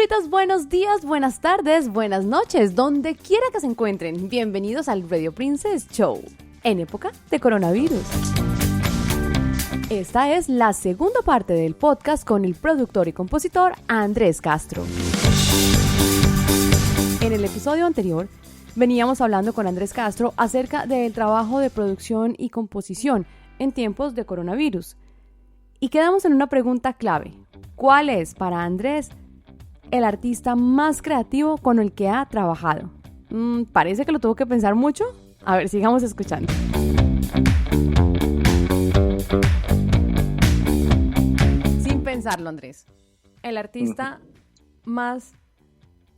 Chupitos, buenos días, buenas tardes, buenas noches, donde quiera que se encuentren. Bienvenidos al Radio Princess Show, en época de coronavirus. Esta es la segunda parte del podcast con el productor y compositor Andrés Castro. En el episodio anterior, veníamos hablando con Andrés Castro acerca del trabajo de producción y composición en tiempos de coronavirus. Y quedamos en una pregunta clave. ¿Cuál es, para Andrés, el artista más creativo con el que ha trabajado? Parece que lo tuvo que pensar mucho. A ver, sigamos escuchando. Sin pensarlo, Andrés. El artista más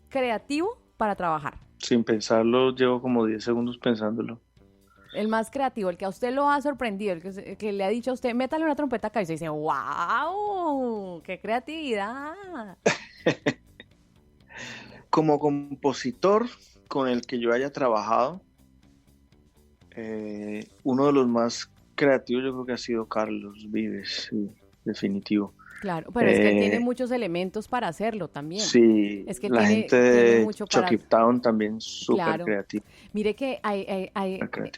creativo para trabajar. Sin pensarlo, llevo como 10 segundos pensándolo. El más creativo, el que a usted lo ha sorprendido, el que le ha dicho a usted, métale una trompeta acá, y usted dice, ¡wow! ¡Qué creatividad! Como compositor con el que yo haya trabajado, uno de los más creativos yo creo que ha sido Carlos Vives, sí, definitivo. Claro, pero es que él tiene muchos elementos para hacerlo también. Sí, es que la tiene, gente de tiene mucho para... Chucky Town también súper claro. creativa. Mire que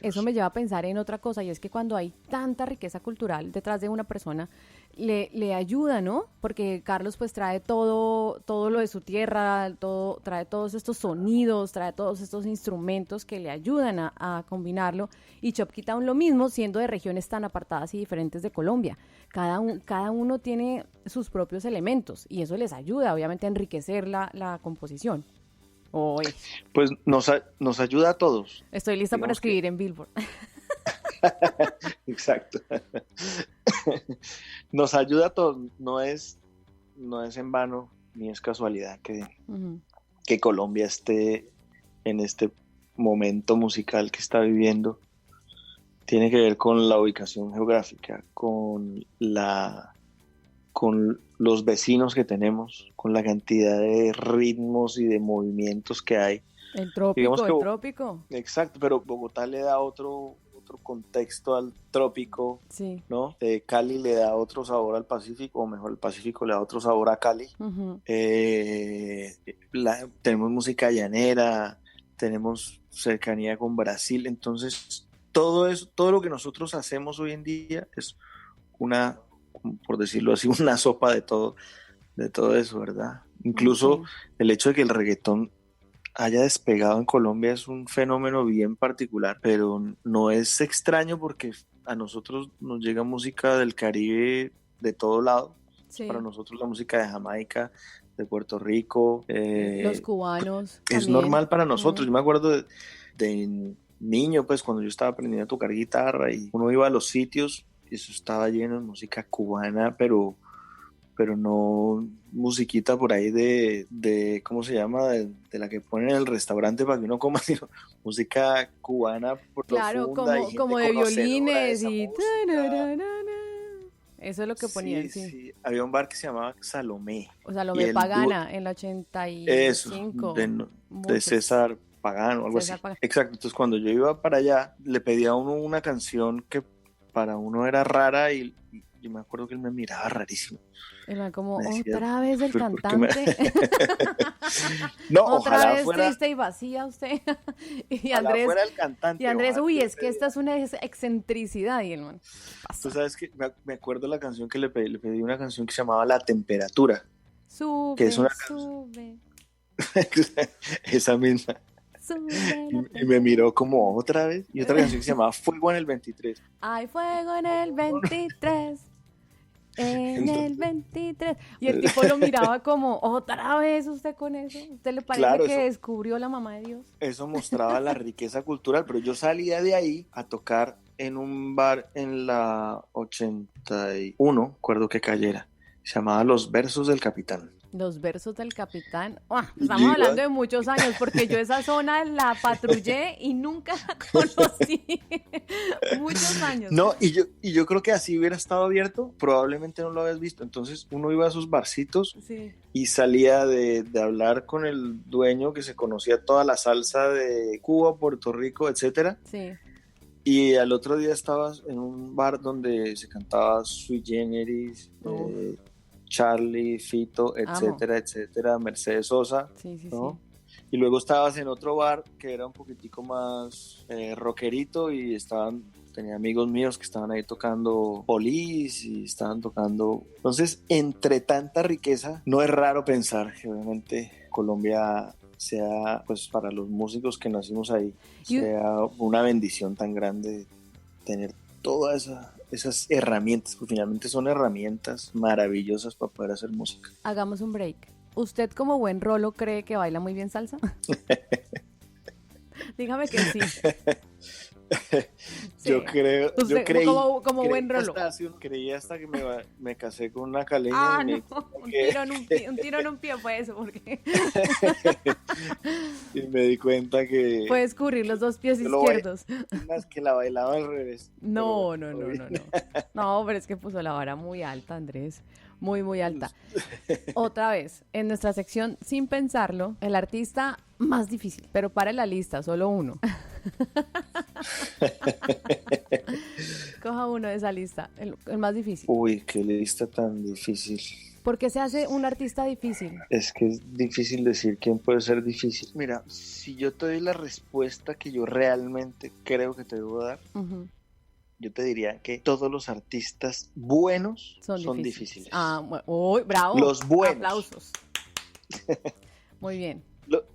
eso me lleva a pensar en otra cosa, y es que cuando hay tanta riqueza cultural detrás de una persona, le ayuda, ¿no? Porque Carlos pues trae todo lo de su tierra, trae todos estos sonidos, trae todos estos instrumentos que le ayudan a combinarlo, y Chucky Town lo mismo, siendo de regiones tan apartadas y diferentes de Colombia. Cada uno tiene sus propios elementos y eso les ayuda, obviamente, a enriquecer la composición. Pues nos ayuda a todos. Estoy lista para escribir en Billboard. Exacto. Nos ayuda a todos. No es en vano ni es casualidad que Colombia esté en este momento musical que está viviendo. Tiene que ver con la ubicación geográfica, con los vecinos que tenemos, con la cantidad de ritmos y de movimientos que hay. El trópico. Exacto, pero Bogotá le da otro contexto al trópico, sí. ¿no? Cali le da otro sabor al Pacífico, o mejor, el Pacífico le da otro sabor a Cali. Uh-huh. Tenemos música llanera, tenemos cercanía con Brasil, entonces todo eso, todo lo que nosotros hacemos hoy en día es una, por decirlo así, una sopa de todo eso, ¿verdad? Incluso okay. El hecho de que el reggaetón haya despegado en Colombia es un fenómeno bien particular, pero no es extraño porque a nosotros nos llega música del Caribe de todo lado. Sí. Para nosotros la música de Jamaica, de Puerto Rico, los cubanos es también. normal para nosotros. Yo me acuerdo de niño, pues cuando yo estaba aprendiendo a tocar guitarra y uno iba a los sitios y eso estaba lleno de música cubana, pero no musiquita por ahí de ¿cómo se llama? De la que ponen en el restaurante para que uno coma, sino música cubana claro, profunda. como de violines y... Eso es lo que sí, ponían, sí. Había un bar que se llamaba Salomé. O Salomé Pagana, en la 85. Eso, de César Pagano, algo así. Exacto, entonces cuando yo iba para allá, le pedía a uno una canción que para uno era rara y yo me acuerdo que él me miraba rarísimo. Era como, decía, otra vez el cantante. No, otra vez fuera... triste y vacía usted. Y Andrés, fuera el cantante. Y Andrés, es que esta es una excentricidad. Y el man, tú sabes que me acuerdo la canción que le pedí una canción que se llamaba La Temperatura. Sube, que es una sube. Esa misma. Y me miró como otra vez. Y otra canción que se llamaba Fuego en el 23. Hay fuego en el 23. En el 23. Y el tipo lo miraba como, otra vez usted con eso. ¿Usted le parece claro, que descubrió la mamá de Dios? Eso mostraba la riqueza cultural. Pero yo salía de ahí a tocar en un bar en la 81, recuerdo que cayera. Se llamaba Los Versos del Capitán. Los Versos del Capitán. Estamos hablando de muchos años, porque yo esa zona la patrullé y nunca la conocí. Muchos años. No, y yo creo que así hubiera estado abierto, probablemente no lo habías visto. Entonces uno iba a esos barcitos sí. Y salía de hablar con el dueño que se conocía toda la salsa de Cuba, Puerto Rico, etcétera. Sí. Y al otro día estabas en un bar donde se cantaba Sui Generis, Charlie, Fito, Amo. etcétera, etcétera, Mercedes Sosa, Sí, sí, ¿no? sí. Y luego estabas en otro bar que era un poquitico más rockerito y tenía amigos míos que estaban ahí tocando Police y estaban tocando. Entonces, entre tanta riqueza, no es raro pensar que obviamente Colombia sea, pues para los músicos que nacimos ahí, sea una bendición tan grande tener todas esas herramientas, porque finalmente son herramientas maravillosas para poder hacer música. Hagamos un break. ¿Usted como buen rolo cree que baila muy bien salsa? Dígame que sí. Yo creo, usted, yo creí, como buen rolo. Creí hasta que me casé con una caleña. Ah, no, un tiro en un pie fue eso, porque y me di cuenta que puede escurrir los dos pies izquierdos. Más que la bailaba al revés. No. No, pero es que puso la vara muy alta, Andrés. Muy, muy alta. Otra vez, en nuestra sección, sin pensarlo, el artista más difícil, pero para la lista, solo uno. Coja uno de esa lista, el más difícil. Uy, qué lista tan difícil. ¿Por qué se hace un artista difícil? Es que es difícil decir quién puede ser difícil. Mira, si yo te doy la respuesta que yo realmente creo que te debo dar, yo te diría que todos los artistas buenos son difíciles. Ah, bueno, bravo. Los buenos. Aplausos. Muy bien.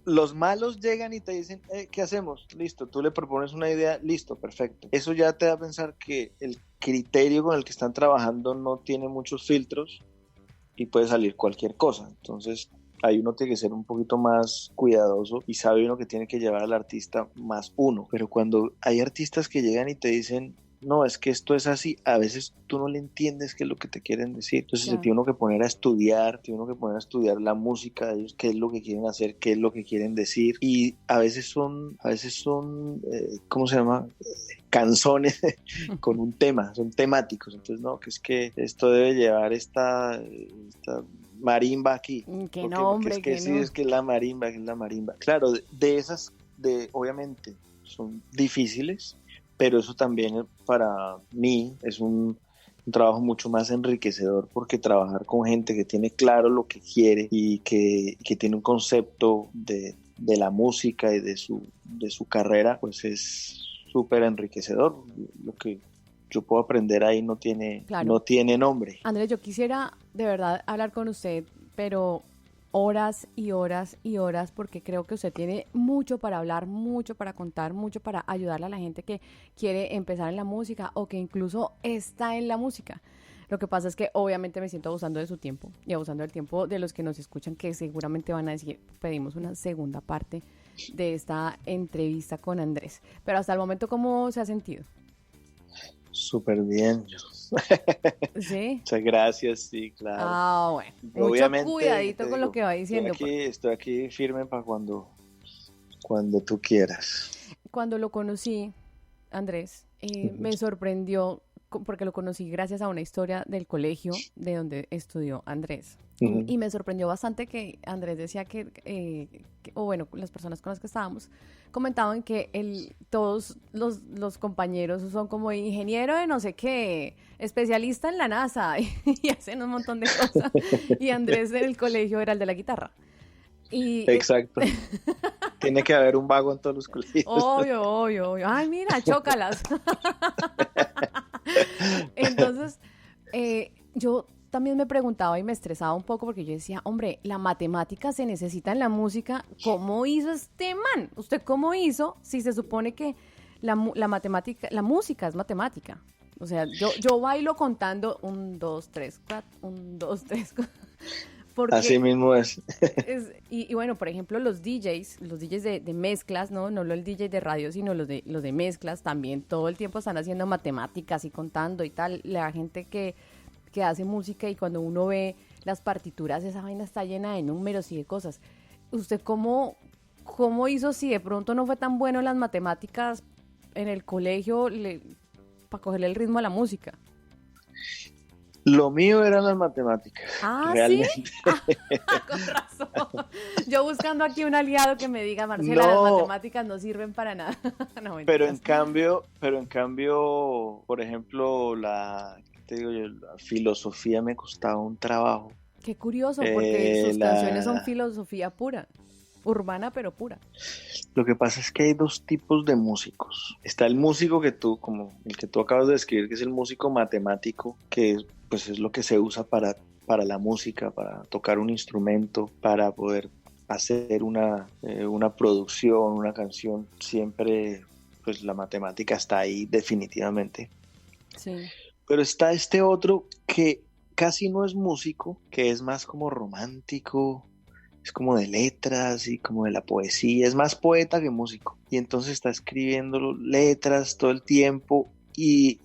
Los malos llegan y te dicen, ¿qué hacemos? Listo, tú le propones una idea, listo, perfecto. Eso ya te da a pensar que el criterio con el que están trabajando no tiene muchos filtros y puede salir cualquier cosa. Entonces, ahí uno tiene que ser un poquito más cuidadoso y sabe uno que tiene que llevar al artista más uno. Pero cuando hay artistas que llegan y te dicen, no, es que esto es así, a veces tú no le entiendes qué es lo que te quieren decir. Entonces se tiene uno que poner a estudiar, la música de ellos, qué es lo que quieren hacer, qué es lo que quieren decir. Y a veces son ¿cómo se llama? Canzones con un tema, son temáticos. Entonces, no, que es que esto debe llevar esta marimba aquí. Que no, hombre, es que sí, no. Es que es la marimba, Claro, obviamente son difíciles, pero eso también para mí es un trabajo mucho más enriquecedor, porque trabajar con gente que tiene claro lo que quiere y que tiene un concepto de la música y de su carrera, pues es súper enriquecedor. Lo que yo puedo aprender ahí no tiene nombre. Andrés, yo quisiera de verdad hablar con usted, pero horas y horas y horas, porque creo que usted tiene mucho para hablar, mucho para contar, mucho para ayudarle a la gente que quiere empezar en la música o que incluso está en la música. Lo que pasa es que obviamente me siento abusando de su tiempo y abusando del tiempo de los que nos escuchan, que seguramente van a decir, pedimos una segunda parte de esta entrevista con Andrés. Pero hasta el momento, ¿cómo se ha sentido? Súper bien. ¿Sí? Muchas gracias, sí, claro. Ah, bueno. Obviamente, mucho cuidadito con lo que va diciendo. Estoy aquí firme para cuando tú quieras. Cuando lo conocí, Andrés, me sorprendió porque lo conocí gracias a una historia del colegio de donde estudió Andrés. Y me sorprendió bastante que Andrés decía las personas con las que estábamos comentaban que todos los compañeros son como ingeniero de no sé qué, especialista en la NASA y hacen un montón de cosas. Y Andrés en el colegio era el de la guitarra. Exacto. Tiene que haber un vago en todos los colegios. Obvio. Ay, mira, chócalas. Entonces, yo también me preguntaba y me estresaba un poco porque yo decía, hombre, la matemática se necesita en la música. ¿Cómo hizo este man? ¿Usted cómo hizo si se supone que la matemática, la música es matemática? O sea, yo bailo contando 1, 2, 3, 4, 1, 2, 3, 4. Así mismo es. Y bueno, por ejemplo, los DJs de mezclas, no el DJ de radio, sino los de mezclas, también todo el tiempo están haciendo matemáticas y contando y tal. La gente que hace música, y cuando uno ve las partituras, esa vaina está llena de números y de cosas. ¿Usted cómo hizo, si de pronto no fue tan bueno en las matemáticas en el colegio, para cogerle el ritmo a la música? Lo mío eran las matemáticas. Ah, realmente. ¿sí? Con razón. Yo buscando aquí un aliado que me diga, Marcela, las matemáticas no sirven para nada. No, pero en cambio, por ejemplo, la filosofía me costaba un trabajo. Qué curioso, porque sus canciones son filosofía pura, urbana pero pura. Lo que pasa es que hay dos tipos de músicos. Está el músico que tú, como el que tú acabas de describir, que es el músico matemático, que pues es lo que se usa para la música, para tocar un instrumento, para poder hacer una producción, una canción. Siempre pues la matemática está ahí definitivamente. Sí. Pero está este otro que casi no es músico, que es más como romántico, es como de letras y como de la poesía, es más poeta que músico. Y entonces está escribiendo letras todo el tiempo y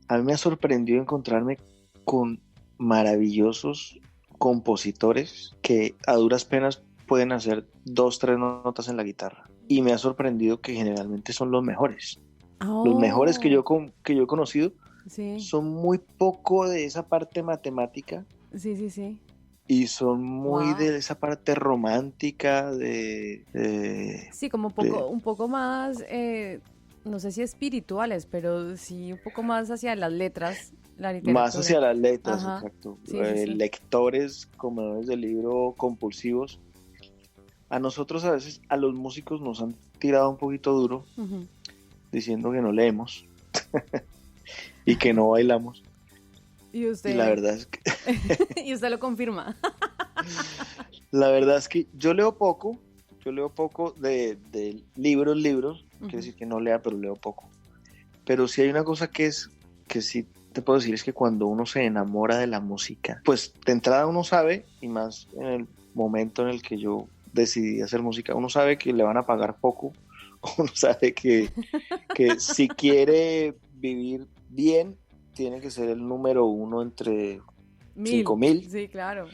a mí me ha sorprendido encontrarme con maravillosos compositores que a duras penas pueden hacer 2, 3 notas en la guitarra. Y me ha sorprendido que generalmente son los mejores. Oh. Los mejores que yo he conocido sí. son muy poco de esa parte matemática. Sí, sí, sí. Y son muy de esa parte romántica, sí, como un poco más, no sé si espirituales, pero sí un poco más hacia las letras, la literatura. Más hacia las letras, Ajá. exacto. Sí, sí. Lectores, comedores de libro compulsivos. A nosotros a veces, a los músicos nos han tirado un poquito duro, diciendo que no leemos y que no bailamos. Y usted. Y la verdad es que... y usted lo confirma. La verdad es que yo leo poco de libros, quiere decir que no lea, pero leo poco. Pero sí hay una cosa que sí te puedo decir, es que cuando uno se enamora de la música, pues de entrada uno sabe, y más en el momento en el que yo decidí hacer música, uno sabe que le van a pagar poco, uno sabe que si quiere vivir bien, tiene que ser el número uno entre 5,000. Sí, claro.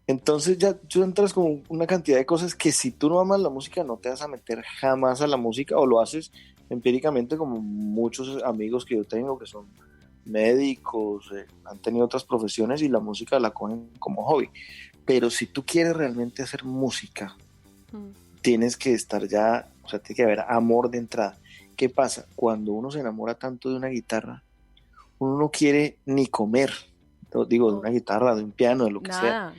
Entonces ya tú entras con una cantidad de cosas que si tú no amas la música no te vas a meter jamás a la música, o lo haces empíricamente, como muchos amigos que yo tengo que son médicos, han tenido otras profesiones y la música la cogen como hobby. Pero si tú quieres realmente hacer música, tienes que estar ya, o sea, tiene que haber amor de entrada. ¿Qué pasa? Cuando uno se enamora tanto de una guitarra, uno no quiere ni comer, digo, de una guitarra, de un piano, de lo que sea.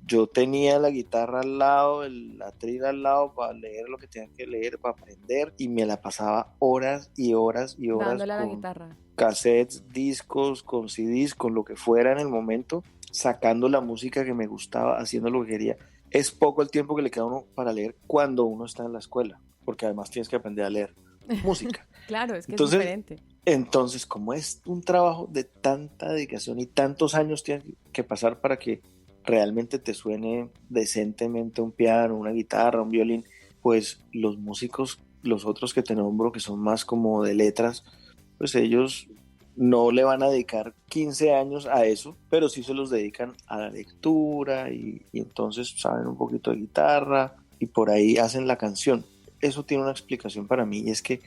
Yo tenía la guitarra al lado, el atril al lado para leer lo que tenía que leer, para aprender, y me la pasaba horas y horas y horas dándole con a la guitarra, cassettes, discos, con CDs, con lo que fuera en el momento, sacando la música que me gustaba, haciendo lo que quería. Es poco el tiempo que le queda a uno para leer cuando uno está en la escuela, porque además tienes que aprender a leer música. Claro, es que es diferente. Entonces, como es un trabajo de tanta dedicación y tantos años tiene que pasar para que realmente te suene decentemente un piano, una guitarra, un violín, pues los músicos, los otros que te nombro, que son más como de letras, pues ellos no le van a dedicar 15 años a eso, pero sí se los dedican a la lectura y entonces saben un poquito de guitarra y por ahí hacen la canción. Eso tiene una explicación para mí, y es que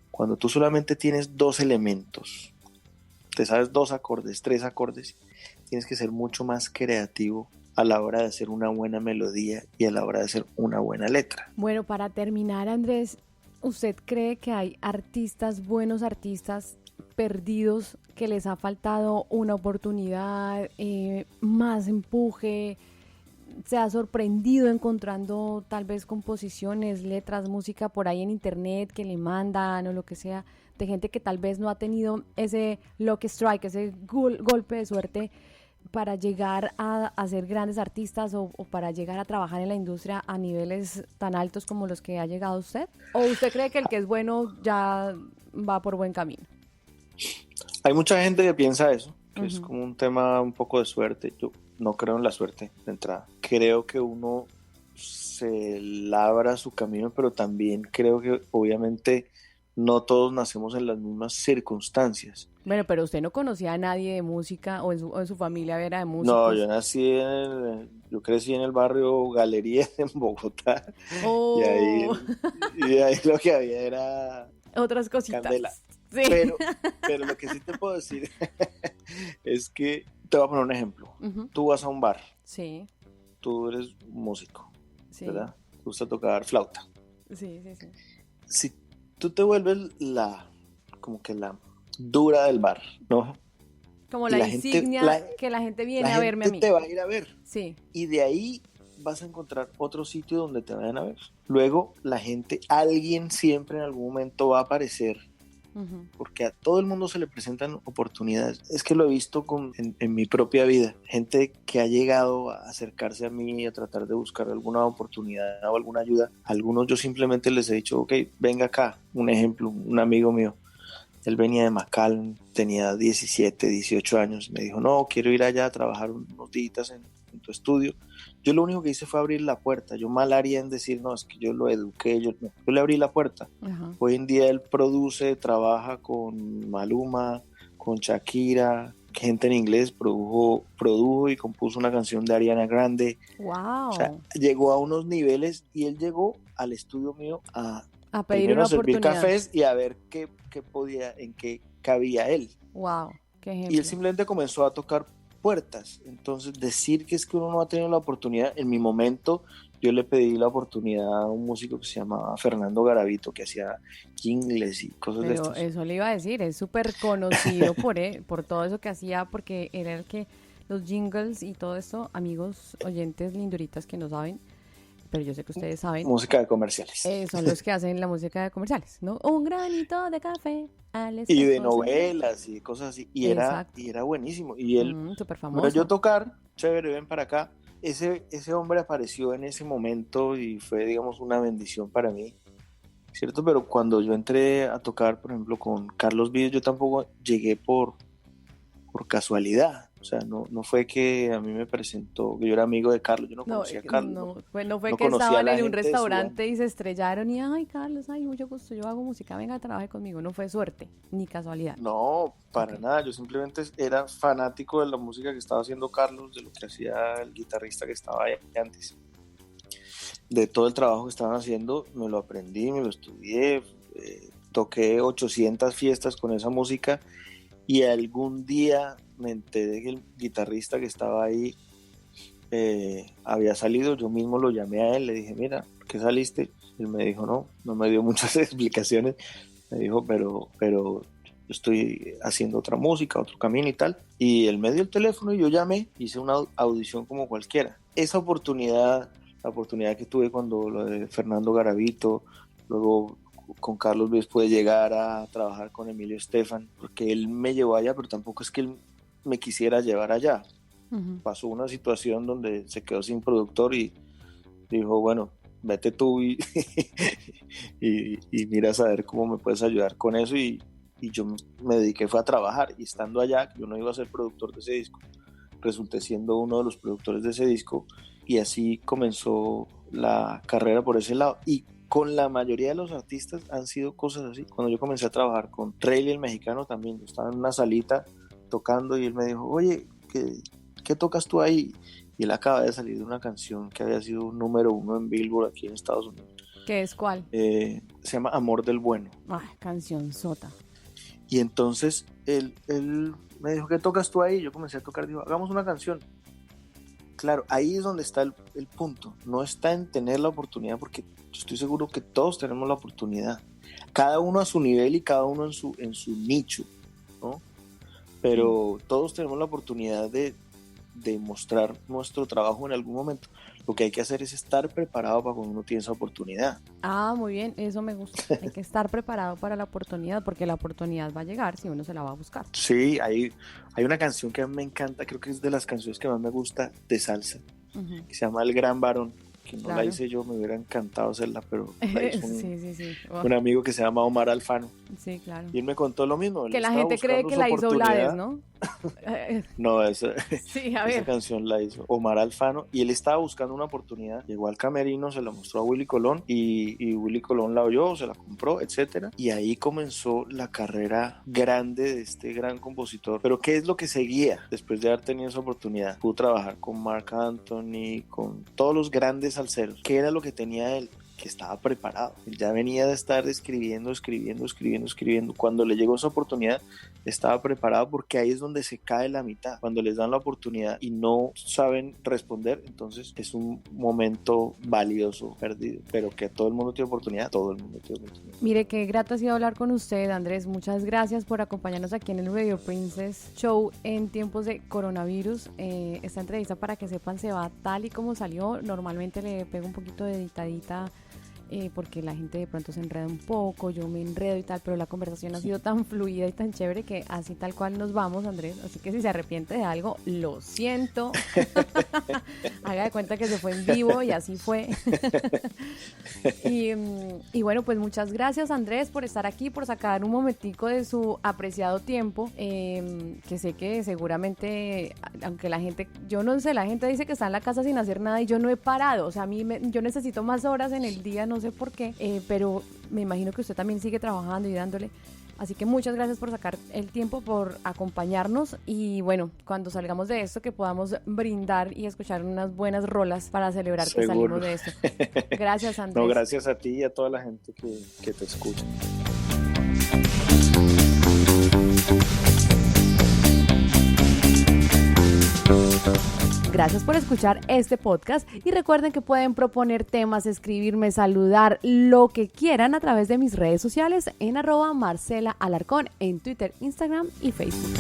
cuando tú solamente tienes 2 elementos, te sabes 2 acordes, 3 acordes, tienes que ser mucho más creativo a la hora de hacer una buena melodía y a la hora de hacer una buena letra. Bueno, para terminar, Andrés, ¿usted cree que hay artistas, buenos artistas, perdidos, que les ha faltado una oportunidad, más empuje? ¿Se ha sorprendido encontrando tal vez composiciones, letras, música por ahí en internet que le mandan o lo que sea, de gente que tal vez no ha tenido ese lucky strike, ese golpe de suerte para llegar a ser grandes artistas o para llegar a trabajar en la industria a niveles tan altos como los que ha llegado usted? ¿O usted cree que el que es bueno ya va por buen camino? Hay mucha gente que piensa eso, que es como un tema un poco de suerte. Yo no creo en la suerte de entrada. Creo que uno se labra su camino, pero también creo que obviamente no todos nacemos en las mismas circunstancias. Bueno, pero usted no conocía a nadie de música o en su familia era de músicos. No, yo crecí en el barrio Galería en Bogotá. Oh. Y ahí lo que había era otras cositas. Candela. Sí. Pero lo que sí te puedo decir es que te voy a poner un ejemplo. Tú vas a un bar. Sí. Tú eres músico, sí. ¿verdad? Te gusta tocar flauta. Sí. Si tú te vuelves como que la dura del bar, ¿no? Como la insignia que la gente viene a verme a mí. La gente te va a ir a ver. Sí. Y de ahí vas a encontrar otro sitio donde te vayan a ver. Luego la gente, alguien siempre en algún momento va a aparecer, porque a todo el mundo se le presentan oportunidades. Es que lo he visto en mi propia vida. Gente que ha llegado a acercarse a mí, a tratar de buscar alguna oportunidad o alguna ayuda. Algunos yo simplemente les he dicho, ok, venga acá. Un ejemplo, un amigo mío. Él venía de McAllen, tenía 17, 18 años. Me dijo, no, quiero ir allá a trabajar unos días en tu estudio. Yo lo único que hice fue abrir la puerta. Yo mal haría en decir, no, es que yo lo eduqué. Yo le abrí la puerta. Uh-huh. Hoy en día él produce, trabaja con Maluma, con Shakira, gente en inglés, produjo y compuso una canción de Ariana Grande. Wow. O sea, llegó a unos niveles y él llegó al estudio mío a pedir una servir oportunidad. Cafés y a ver qué podía, en qué cabía él. Wow, qué ejemplo. Y él simplemente comenzó a tocar puertas. Entonces, decir que es que uno no ha tenido la oportunidad, en mi momento yo le pedí la oportunidad a un músico que se llamaba Fernando Garavito, que hacía jingles y cosas de estas. Pero eso le iba a decir, es súper conocido por todo eso que hacía, porque era el que los jingles y todo esto, amigos oyentes linduritas que no saben, pero yo sé que ustedes saben. Música de comerciales. Son los que hacen la música de comerciales, ¿no? Un granito de café. Y de novelas y cosas así. Y era buenísimo. Y él, súper famoso. Yo tocar, chévere, ven para acá. Ese hombre apareció en ese momento y fue, digamos, una bendición para mí, ¿cierto? Pero cuando yo entré a tocar, por ejemplo, con Carlos Vives, yo tampoco llegué por casualidad. O sea, no fue que a mí me presentó, que yo era amigo de Carlos, yo no conocía a Carlos. No fue que estaban en un restaurante y se estrellaron y, ay, Carlos, ay, mucho gusto, yo hago música, venga, trabaje conmigo. No fue suerte, ni casualidad. No, para nada, yo simplemente era fanático de la música que estaba haciendo Carlos, de lo que hacía el guitarrista que estaba ahí antes. De todo el trabajo que estaban haciendo, me lo aprendí, me lo estudié, toqué 800 fiestas con esa música y algún día me enteré que el guitarrista que estaba ahí había salido. Yo mismo lo llamé a él, le dije, mira, ¿por qué saliste? Él me dijo, no me dio muchas explicaciones, me dijo, pero yo estoy haciendo otra música, otro camino y tal, y él me dio el teléfono y yo llamé, hice una audición como cualquiera. Esa oportunidad, la oportunidad que tuve cuando lo de Fernando Garavito, luego con Carlos Vives pude llegar a trabajar con Emilio Estefan, porque él me llevó allá, pero tampoco es que él me quisiera llevar allá. Uh-huh. Pasó una situación donde se quedó sin productor y dijo, bueno, vete tú y mira a saber cómo me puedes ayudar con eso, y yo me dediqué fue a trabajar, y estando allá, yo no iba a ser productor de ese disco, resulté siendo uno de los productores de ese disco, y así comenzó la carrera por ese lado. Y con la mayoría de los artistas han sido cosas así. Cuando yo comencé a trabajar con Rayleigh el mexicano también, yo estaba en una salita tocando y él me dijo, oye, ¿qué tocas tú ahí? Y él acaba de salir de una canción que había sido un número 1 en Billboard aquí en Estados Unidos. ¿Qué es cuál? Se llama Amor del Bueno. Ah, canción sota. Y entonces él me dijo, ¿qué tocas tú ahí? Yo comencé a tocar, dijo, hagamos una canción. Claro, ahí es donde está el punto. No está en tener la oportunidad, porque yo estoy seguro que todos tenemos la oportunidad. Cada uno a su nivel y cada uno en su nicho, ¿no? Pero todos tenemos la oportunidad de mostrar nuestro trabajo en algún momento. Lo que hay que hacer es estar preparado para cuando uno tiene esa oportunidad. Ah, muy bien, eso me gusta. Hay que estar preparado para la oportunidad, porque la oportunidad va a llegar si uno se la va a buscar. Sí, hay una canción que a mí me encanta, creo que es de las canciones que más me gusta de salsa, uh-huh, que se llama El Gran Varón, que no la hice yo, me hubiera encantado hacerla, pero la hizo un amigo que se llama Omar Alfano. Sí, claro. Y él me contó lo mismo. Que la gente cree que la hizo Blades, ¿no? No, esa esa canción la hizo Omar Alfano, y él estaba buscando una oportunidad. Llegó al camerino, se la mostró a Willy Colón, y Willy Colón la oyó, se la compró, etcétera. Y ahí comenzó la carrera grande de este gran compositor. Pero ¿qué es lo que seguía después de haber tenido esa oportunidad? Pudo trabajar con Marc Anthony, con todos los grandes salseros. ¿Qué era lo que tenía él? que estaba preparado. Él ya venía de estar escribiendo. Cuando le llegó esa oportunidad, estaba preparado, porque ahí es donde se cae la mitad. Cuando les dan la oportunidad y no saben responder, entonces es un momento valioso perdido. Pero que todo el mundo tiene oportunidad, todo el mundo tiene oportunidad. Mire, qué grato ha sido hablar con usted, Andrés. Muchas gracias por acompañarnos aquí en el Radio Princess Show en tiempos de coronavirus. Esta entrevista, para que sepan, se va tal y como salió. Normalmente le pego un poquito de editadita, porque la gente de pronto se enreda un poco, yo me enredo y tal, pero la conversación ha sido tan fluida y tan chévere que así tal cual nos vamos, Andrés. Así que si se arrepiente de algo, lo siento. Haga de cuenta que se fue en vivo y así fue. y bueno, pues muchas gracias, Andrés, por estar aquí, por sacar un momentico de su apreciado tiempo, que sé que seguramente, aunque la gente, yo no sé, la gente dice que está en la casa sin hacer nada y yo no he parado. O sea, yo necesito más horas en el día, no sé por qué, pero me imagino que usted también sigue trabajando y dándole. Así que muchas gracias por sacar el tiempo, por acompañarnos, y bueno, cuando salgamos de esto, que podamos brindar y escuchar unas buenas rolas para celebrar que salimos de esto. Gracias, Andrés. No, gracias a ti y a toda la gente que te escucha. Gracias por escuchar este podcast y recuerden que pueden proponer temas, escribirme, saludar, lo que quieran a través de mis redes sociales en @Marcela Alarcón en Twitter, Instagram y Facebook.